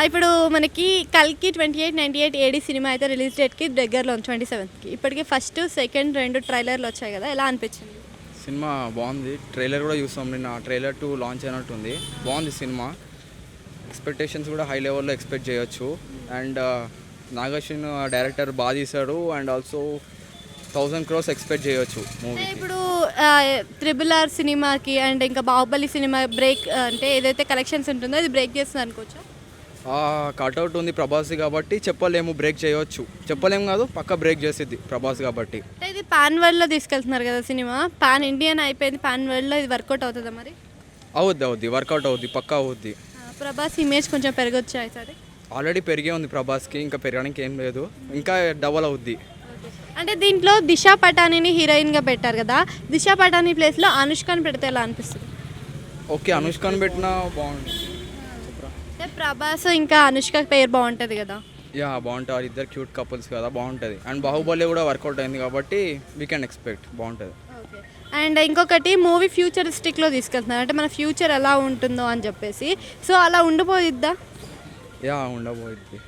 ఇప్పుడు మనకి కల్కి 2898 ఏడి సినిమా అయితే రిలీజ్ డేట్కి దగ్గరలో ఉంది 27కి. ఇప్పటికి ఫస్ట్ సెకండ్ రెండు ట్రైలర్లు వచ్చాయి కదా, ఎలా అనిపించింది? సినిమా బాగుంది. ట్రైలర్ కూడా చూస్తాం, నిన్న ట్రైలర్ 2 లాంచ్ అయినట్టుంది. బాగుంది సినిమా. ఎక్స్పెక్టేషన్స్ కూడా హై లెవెల్లో ఎక్స్పెక్ట్ చేయొచ్చు. అండ్ నాగశ్విన్ డైరెక్టర్ బాగా తీశాడు. అండ్ ఆల్సో 1000 crores ఎక్స్పెక్ట్ చేయొచ్చు మూవీ. ఇప్పుడు RRR సినిమాకి అండ్ ఇంకా బాహుబలి సినిమా బ్రేక్ అంటే ఏదైతే కలెక్షన్స్ ఉంటుందో అది బ్రేక్ చేస్తుంది అనుకోవచ్చు. కట్అవుట్ ఉంది ప్రభాస్ కాబట్టి చెప్పలేము, బ్రేక్ చేయొచ్చు. చెప్పలేము కాదు, పక్క బ్రేక్ చేసిద్ది ప్రభాస్ కాబట్టి. అంటే ఇది పాన్ వరల్డ్లో తీసుకెళ్తున్నారు కదా సినిమా, పాన్ ఇండియన్ అయిపోయింది, పాన్ వరల్డ్లో ఇది వర్కౌట్ అవుతుందా మరి? అవుద్ది వర్కౌట్ అవుద్ది, పక్కా అవుద్ది. ప్రభాస్ ఇమేజ్ కొంచెం పెరగొచ్చాయి సరే. ఆల్రెడీ పెరిగే ఉంది ప్రభాస్కి, ఇంకా పెరగడానికి ఏం లేదు, ఇంకా డబల్ అవుద్ది. అంటే దీంట్లో దిశా పటానీని హీరోయిన్గా పెట్టారు కదా, దిశా పటానీ ప్లేస్లో అనుష్కని పెడితే ఎలా అనిపిస్తుంది? ఓకే, అనుష్కని పెట్టినా బాగుంటుంది. అంటే ప్రభాస్ ఇంకా అనుష్క పేరు బాగుంటుంది కదా. బాగుంటుంది, ఇద్దరు క్యూట్ కపుల్స్ కదా, బాగుంటుంది. అండ్ బాహుబలి కూడా వర్కౌట్ అయింది కాబట్టి వీ కెన్ ఎక్స్పెక్ట్ బాగుంటుంది. అండ్ ఇంకొకటి మూవీ ఫ్యూచరిస్టిక్లో తీసుకెళ్తున్నారు, అంటే మన ఫ్యూచర్ ఎలా ఉంటుందో అని చెప్పేసి. సో అలా ఉండిపోయిద్దా? ఉండబోయిద్ది.